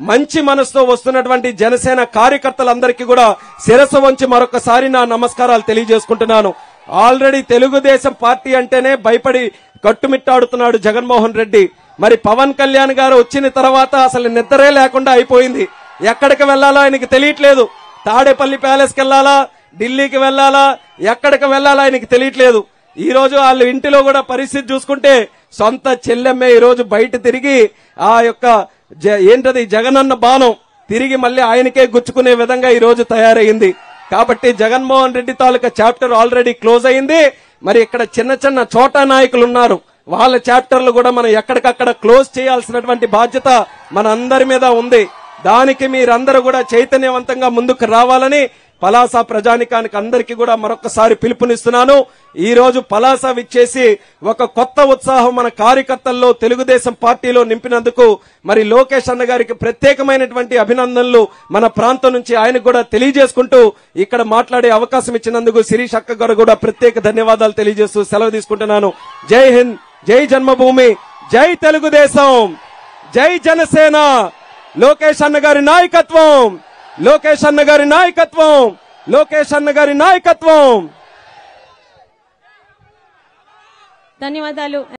మంచి మనసుతో వస్తున్నటువంటి జనసేన కార్యకర్తలందరికీ కూడా శిరస్సు వంచి మరొకసారి నా నమస్కారాలు తెలియజేసుకుంటున్నాను. ఆల్రెడీ తెలుగుదేశం పార్టీ అంటేనే భయపడి కట్టుమిట్టాడుతున్నాడు జగన్మోహన్ రెడ్డి. మరి పవన్ కళ్యాణ్ గారు వచ్చిన తర్వాత అసలు నిద్రే లేకుండా అయిపోయింది. ఎక్కడికి వెళ్లాలో ఆయనకి తెలియట్లేదు. తాడేపల్లి ప్యాలెస్ కి వెళ్లాలా, ఢిల్లీకి వెళ్లాలా, ఎక్కడికి వెళ్లాలా ఆయనకి తెలియట్లేదు. ఈ రోజు వాళ్ళ ఇంటిలో కూడా పరిస్థితి చూసుకుంటే సొంత చెల్లెమ్మే ఈ రోజు బయట తిరిగి ఆ యొక్క ఏంటది జగనన్న బాణం తిరిగి మళ్ళీ ఆయనకే గుచ్చుకునే విధంగా ఈ రోజు తయారైంది. కాబట్టి జగన్మోహన్ రెడ్డి తాలూకా చాప్టర్ ఆల్రెడీ క్లోజ్ అయింది. మరి ఇక్కడ చిన్న చిన్న చోటా నాయకులు ఉన్నారు, వాళ్ళ చాప్టర్లు కూడా మనం ఎక్కడికక్కడ క్లోజ్ చేయాల్సినటువంటి బాధ్యత మన అందరి మీద ఉంది. దానికి మీరందరూ కూడా చైతన్యవంతంగా ముందుకు రావాలని పలాస ప్రజానికానికి అందరికీ కూడా మరొకసారి పిలుపునిస్తున్నాను. ఈ రోజు పలాస విచ్చేసి ఒక కొత్త ఉత్సాహం మన కార్యకర్తల్లో తెలుగుదేశం పార్టీలో నింపినందుకు మరి లోకేష్ అన్న గారికి ప్రత్యేకమైనటువంటి అభినందనలు మన ప్రాంతం నుంచి ఆయనకు కూడా తెలియజేసుకుంటూ ఇక్కడ మాట్లాడే అవకాశం ఇచ్చినందుకు శిరీష్ అక్క గారు కూడా ప్రత్యేక ధన్యవాదాలు తెలియజేస్తూ సెలవు తీసుకుంటున్నాను. జై హింద్, జై జన్మభూమి, జై తెలుగుదేశం, జై జనసేన. లోకేష్ అన్న గారి నాయకత్వం, లోకేష్ అన్న గారి నాయకత్వం, లోకేష్ అన్న గారి నాయకత్వం. ధన్యవాదాలు.